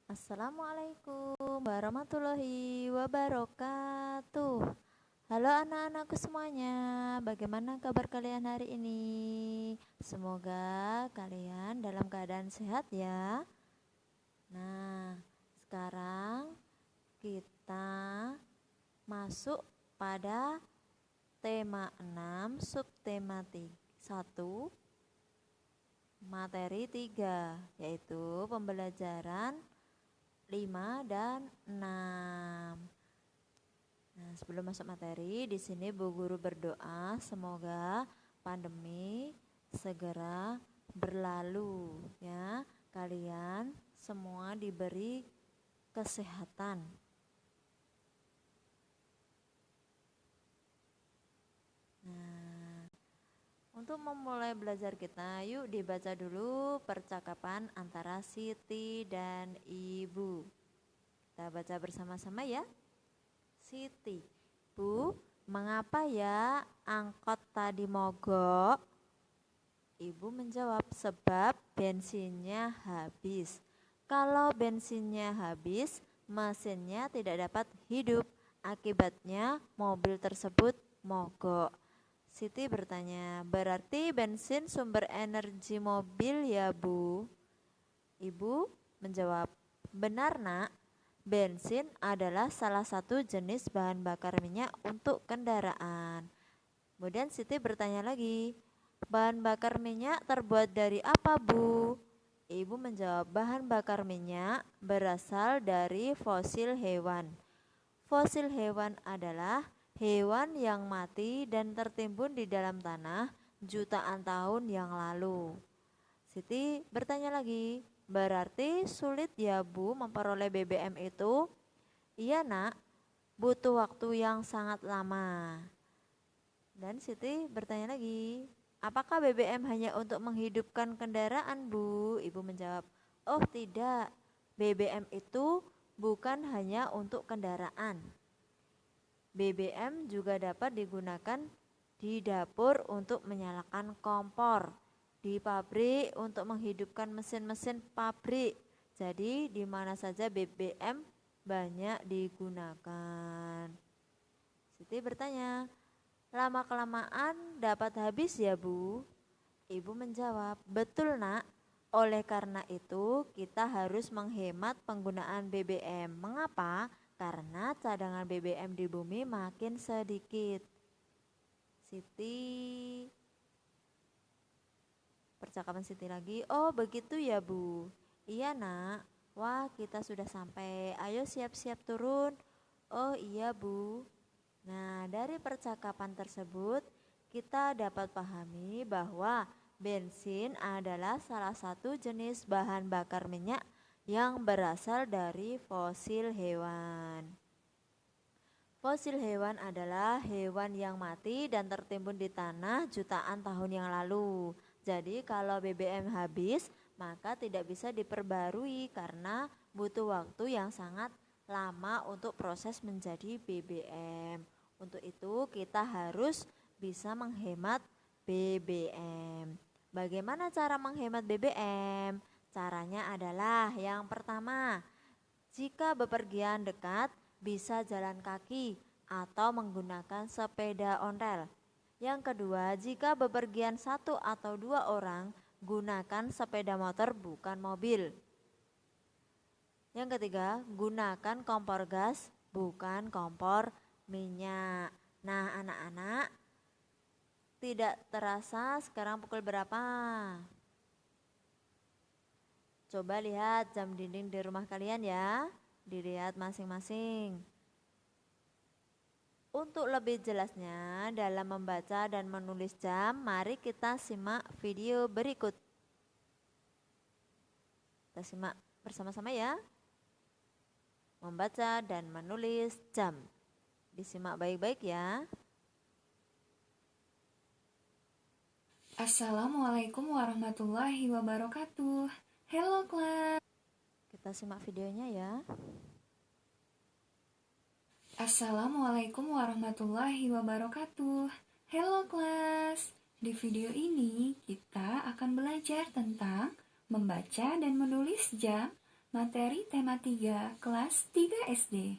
Assalamualaikum warahmatullahi wabarakatuh. Halo anak-anakku semuanya, bagaimana kabar kalian hari ini? Semoga kalian dalam keadaan sehat ya. Nah, sekarang kita masuk pada tema 6, subtema 1, materi 3, yaitu pembelajaran 5 dan 6. Nah, sebelum masuk materi, di sini Bu Guru berdoa semoga pandemi segera berlalu ya. Kalian semua diberi kesehatan. Nah, untuk memulai belajar kita, yuk dibaca dulu percakapan antara Siti dan Ibu. Kita baca bersama-sama ya. Siti, Bu, mengapa ya angkot tadi mogok? Ibu menjawab, sebab bensinnya habis. Kalau bensinnya habis, mesinnya tidak dapat hidup. Akibatnya mobil tersebut mogok. Siti bertanya, berarti bensin sumber energi mobil ya, Bu? Ibu menjawab, benar nak. Bensin adalah salah satu jenis bahan bakar minyak untuk kendaraan. Kemudian Siti bertanya lagi, bahan bakar minyak terbuat dari apa, Bu? Ibu menjawab, bahan bakar minyak berasal dari fosil hewan. Fosil hewan adalah hewan yang mati dan tertimbun di dalam tanah jutaan tahun yang lalu. Siti bertanya lagi, berarti sulit ya Bu memperoleh BBM itu? Iya nak, butuh waktu yang sangat lama. Dan Siti bertanya lagi, apakah BBM hanya untuk menghidupkan kendaraan Bu? Ibu menjawab, oh tidak, BBM itu bukan hanya untuk kendaraan. BBM juga dapat digunakan di dapur untuk menyalakan kompor, di pabrik untuk menghidupkan mesin-mesin pabrik. Jadi di mana saja BBM banyak digunakan. Siti bertanya, lama-kelamaan dapat habis ya Bu? Ibu menjawab, betul nak. Oleh karena itu kita harus menghemat penggunaan BBM. Mengapa? Karena cadangan BBM di bumi makin sedikit. Siti, percakapan Siti lagi, oh begitu ya Bu? Iya nak. Wah kita sudah sampai, ayo siap-siap turun. Oh iya Bu. Nah, dari percakapan tersebut kita dapat pahami bahwa bensin adalah salah satu jenis bahan bakar minyak yang berasal dari fosil hewan. Fosil hewan adalah hewan yang mati dan tertimbun di tanah jutaan tahun yang lalu. Jadi kalau BBM habis, maka tidak bisa diperbarui karena butuh waktu yang sangat lama untuk proses menjadi BBM. Untuk itu kita harus bisa menghemat BBM. Bagaimana cara menghemat BBM? Caranya adalah yang pertama, jika bepergian dekat bisa jalan kaki atau menggunakan sepeda ontel. Yang kedua, jika bepergian satu atau dua orang, gunakan sepeda motor bukan mobil. Yang ketiga, gunakan kompor gas bukan kompor minyak. Nah anak-anak, tidak terasa sekarang pukul berapa? Coba lihat jam dinding di rumah kalian ya, dilihat masing-masing. Untuk lebih jelasnya dalam membaca dan menulis jam, mari kita simak video berikut. Kita simak bersama-sama ya. Membaca dan menulis jam. Disimak baik-baik ya. Assalamualaikum warahmatullahi wabarakatuh. Hello kelas. Kita simak videonya ya. Assalamualaikum warahmatullahi wabarakatuh. Hello kelas. Di video ini kita akan belajar tentang membaca dan menulis jam Materi tema 3 kelas 3 SD.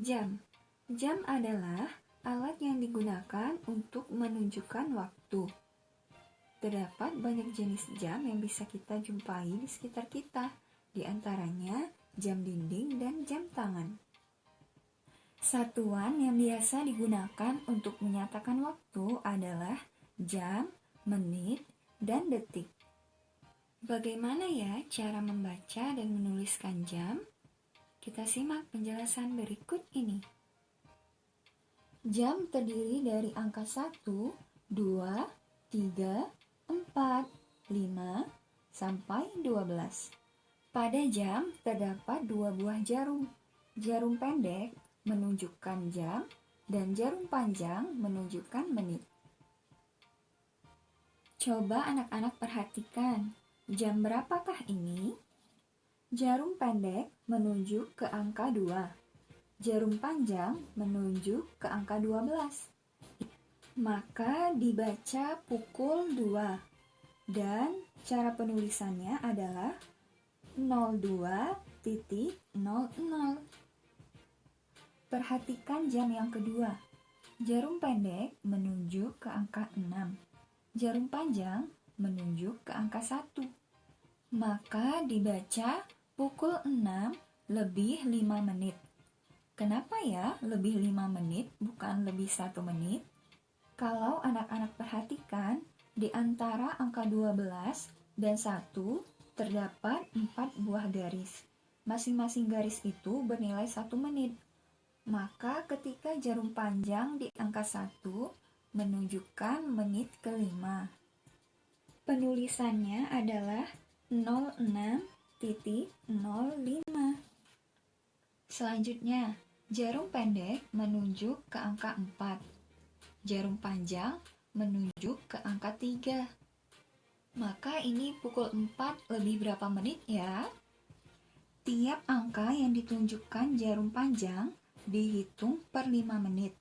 Jam. Jam adalah alat yang digunakan untuk menunjukkan waktu. Terdapat banyak jenis jam yang bisa kita jumpai di sekitar kita, di antaranya jam dinding dan jam tangan. Satuan yang biasa digunakan untuk menyatakan waktu adalah jam, menit, dan detik. Bagaimana ya cara membaca dan menuliskan jam? Kita simak penjelasan berikut ini. Jam terdiri dari angka 1, 2, 3, 4, 5, sampai 12. Pada jam terdapat dua buah jarum. Jarum pendek menunjukkan jam dan jarum panjang menunjukkan menit. Coba anak-anak perhatikan, jam berapakah ini? Jarum pendek menunjuk ke angka 2. Jarum panjang menunjuk ke angka 12. Maka dibaca pukul 2 dan cara penulisannya adalah 02.00. Perhatikan jam yang kedua. Jarum pendek menunjuk ke angka 6. Jarum panjang menunjuk ke angka 1. Maka dibaca pukul 6 lebih 5 menit. Kenapa ya lebih 5 menit bukan lebih 1 menit? Kalau anak-anak perhatikan, di antara angka 12 dan 1 terdapat 4 buah garis. Masing-masing garis itu bernilai 1 menit. Maka ketika jarum panjang di angka 1 menunjukkan menit ke-5. Penulisannya adalah 06.05. Selanjutnya, jarum pendek menunjuk ke angka 4. Jarum panjang menunjuk ke angka 3. Maka ini pukul 4 lebih berapa menit ya? Tiap angka yang ditunjukkan jarum panjang dihitung per 5 menit.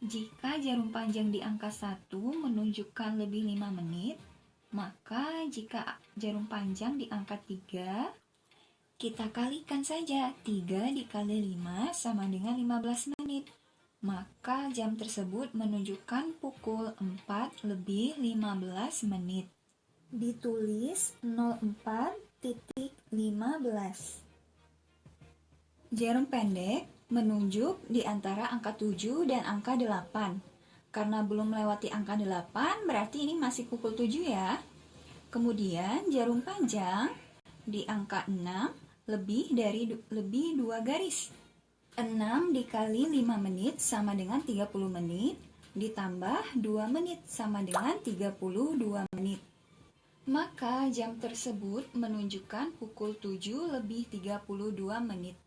Jika jarum panjang di angka 1 menunjukkan lebih 5 menit, maka jika jarum panjang di angka 3, kita kalikan saja 3 dikali 5 sama dengan 15 menit. Maka jam tersebut menunjukkan pukul 4 lebih 15 menit. Ditulis 04.15. Jarum pendek menunjuk di antara angka 7 dan angka 8. Karena belum melewati angka 8, berarti ini masih pukul 7 ya. Kemudian jarum panjang di angka 6 lebih 2 garis. 6 dikali 5 menit sama dengan 30 menit, ditambah 2 menit sama dengan 32 menit. Maka jam tersebut menunjukkan pukul 7 lebih 32 menit.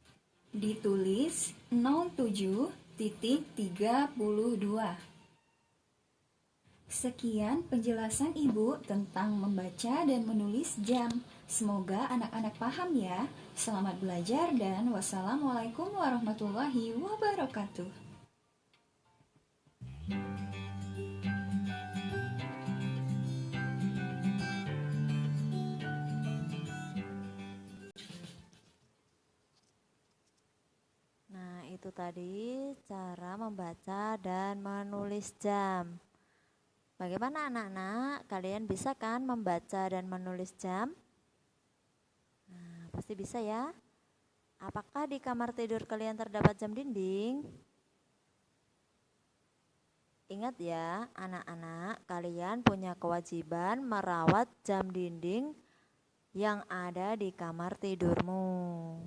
Ditulis 07.32. Sekian penjelasan Ibu tentang membaca dan menulis jam. Semoga anak-anak paham ya. Selamat belajar dan wassalamualaikum warahmatullahi wabarakatuh. Nah, itu tadi cara membaca dan menulis jam. Bagaimana anak-anak? Kalian bisa kan membaca dan menulis jam? Nah, pasti bisa ya. Apakah di kamar tidur kalian terdapat jam dinding? Ingat ya, anak-anak, kalian punya kewajiban merawat jam dinding yang ada di kamar tidurmu.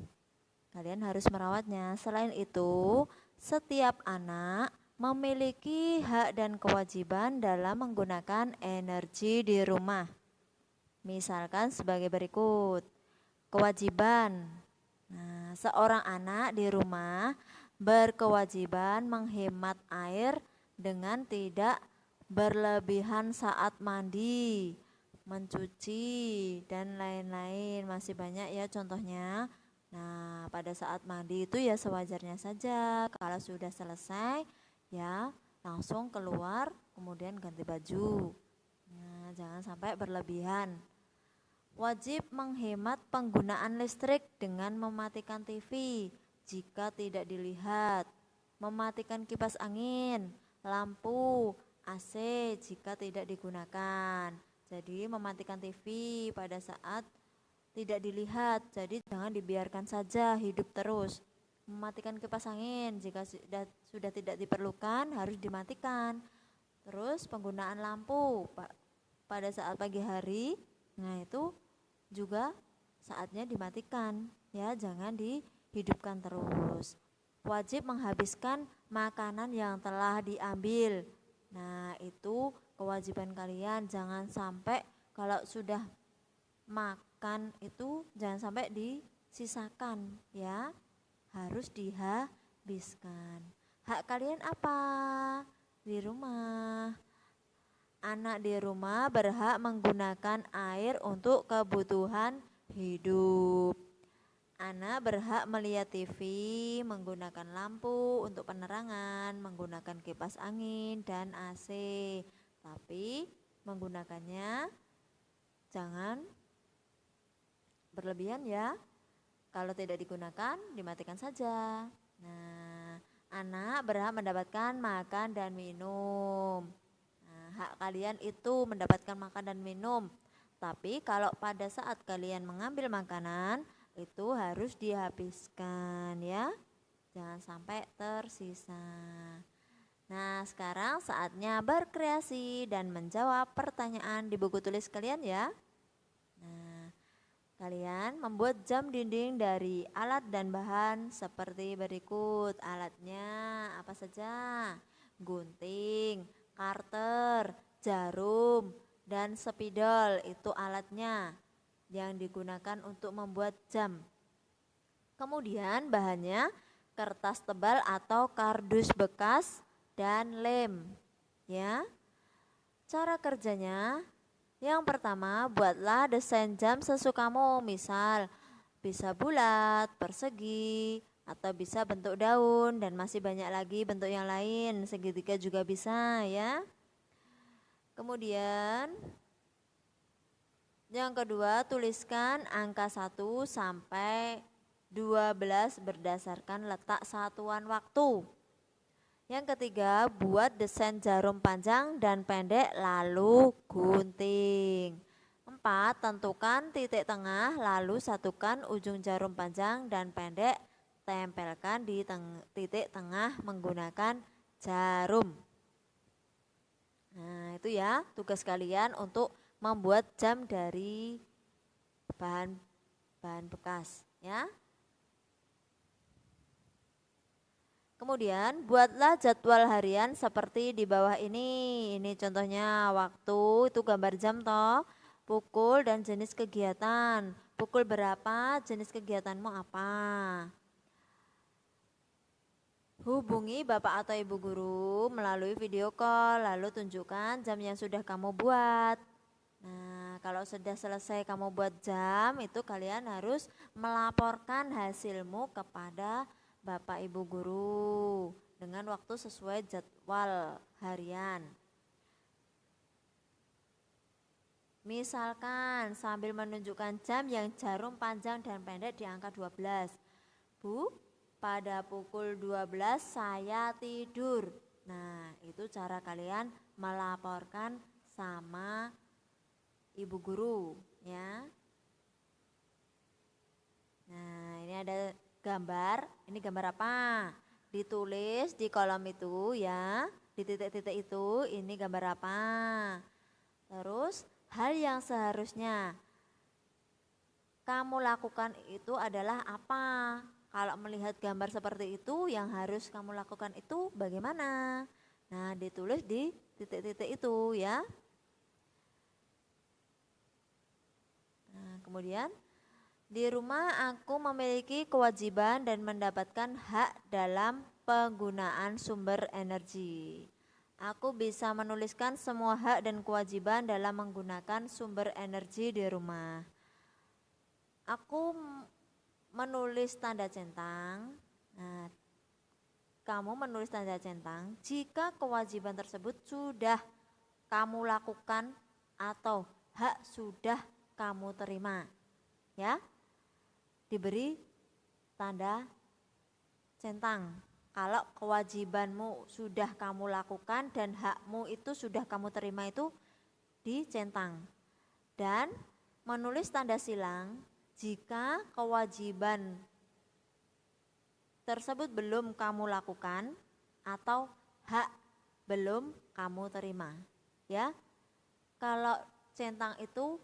Kalian harus merawatnya. Selain itu, setiap anak memiliki hak dan kewajiban dalam menggunakan energi di rumah. Misalkan sebagai berikut. Kewajiban. Nah, seorang anak di rumah berkewajiban menghemat air dengan tidak berlebihan saat mandi, mencuci, dan lain-lain. Masih banyak ya contohnya. Nah, pada saat mandi itu ya sewajarnya saja. Kalau sudah selesai, ya langsung keluar, kemudian ganti baju. Nah, jangan sampai berlebihan. Wajib menghemat penggunaan listrik dengan mematikan TV jika tidak dilihat, mematikan kipas angin, lampu, AC jika tidak digunakan. Jadi mematikan TV pada saat tidak dilihat, jadi jangan dibiarkan saja hidup terus. Mematikan kipas angin jika sudah tidak diperlukan harus dimatikan. Terus penggunaan lampu pada saat pagi hari, nah itu juga saatnya dimatikan ya, jangan dihidupkan terus. Wajib menghabiskan makanan yang telah diambil. Nah, itu kewajiban kalian, jangan sampai kalau sudah makan itu jangan sampai disisakan ya, harus dihabiskan. Hak kalian apa di rumah? Anak di rumah berhak menggunakan air untuk kebutuhan hidup. Anak berhak melihat TV, menggunakan lampu untuk penerangan, menggunakan kipas angin dan AC. Tapi menggunakannya jangan berlebihan ya. Kalau tidak digunakan, dimatikan saja. Nah, anak berhak mendapatkan makan dan minum. Nah, hak kalian itu mendapatkan makan dan minum. Tapi kalau pada saat kalian mengambil makanan, itu harus dihabiskan ya. Jangan sampai tersisa. Nah, sekarang saatnya berkreasi dan menjawab pertanyaan di buku tulis kalian ya. Nah, kalian membuat jam dinding dari alat dan bahan seperti berikut. Alatnya apa saja? Gunting, karter, jarum, dan spidol. Itu alatnya yang digunakan untuk membuat jam. Kemudian bahannya kertas tebal atau kardus bekas dan lem. Ya. Cara kerjanya, yang pertama, buatlah desain jam sesukamu, misal bisa bulat, persegi, atau bisa bentuk daun, dan masih banyak lagi bentuk yang lain, segitiga juga bisa ya. Kemudian yang kedua, tuliskan angka 1 sampai 12 berdasarkan letak satuan waktu. Yang ketiga, buat desain jarum panjang dan pendek lalu gunting. 4, tentukan titik tengah lalu satukan ujung jarum panjang dan pendek, tempelkan di titik tengah menggunakan jarum. Nah, itu ya tugas kalian untuk membuat jam dari bahan bekas ya. Kemudian buatlah jadwal harian seperti di bawah ini. Ini contohnya waktu, itu gambar jam toh, pukul dan jenis kegiatan. Pukul berapa, jenis kegiatanmu apa. Hubungi bapak atau ibu guru melalui video call, lalu tunjukkan jam yang sudah kamu buat. Nah, kalau sudah selesai kamu buat jam, itu kalian harus melaporkan hasilmu kepada Bapak Ibu guru dengan waktu sesuai jadwal harian. Misalkan sambil menunjukkan jam yang jarum panjang dan pendek di angka 12. Bu, pada pukul 12 saya tidur. Nah, itu cara kalian melaporkan sama ibu guru ya. Nah, ini ada gambar, ini gambar apa? Ditulis di kolom itu ya, di titik-titik itu, ini gambar apa? Terus hal yang seharusnya kamu lakukan itu adalah apa? Kalau melihat gambar seperti itu, yang harus kamu lakukan itu bagaimana? Nah, ditulis di titik-titik itu ya. Nah, kemudian di rumah aku memiliki kewajiban dan mendapatkan hak dalam penggunaan sumber energi. Aku bisa menuliskan semua hak dan kewajiban dalam menggunakan sumber energi di rumah. Aku menulis tanda centang. Nah, kamu menulis tanda centang jika kewajiban tersebut sudah kamu lakukan atau hak sudah kamu terima. Ya, diberi tanda centang. Kalau kewajibanmu sudah kamu lakukan dan hakmu itu sudah kamu terima itu dicentang. Dan menulis tanda silang jika kewajiban tersebut belum kamu lakukan atau hak belum kamu terima. Ya, kalau centang itu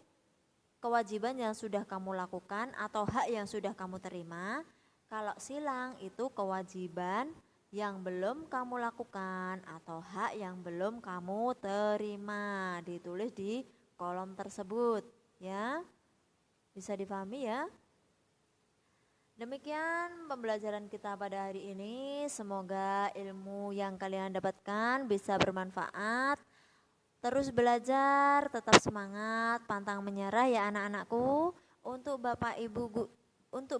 kewajiban yang sudah kamu lakukan atau hak yang sudah kamu terima. Kalau silang itu kewajiban yang belum kamu lakukan atau hak yang belum kamu terima. Ditulis di kolom tersebut, ya. Bisa dipahami ya? Demikian pembelajaran kita pada hari ini. Semoga ilmu yang kalian dapatkan bisa bermanfaat. Terus belajar, tetap semangat, pantang menyerah ya anak-anakku. Untuk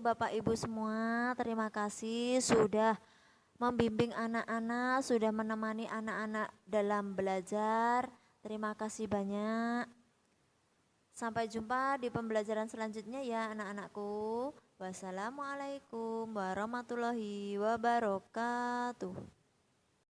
Bapak Ibu semua, terima kasih sudah membimbing anak-anak, sudah menemani anak-anak dalam belajar. Terima kasih banyak. Sampai jumpa di pembelajaran selanjutnya ya anak-anakku. Wassalamualaikum warahmatullahi wabarakatuh.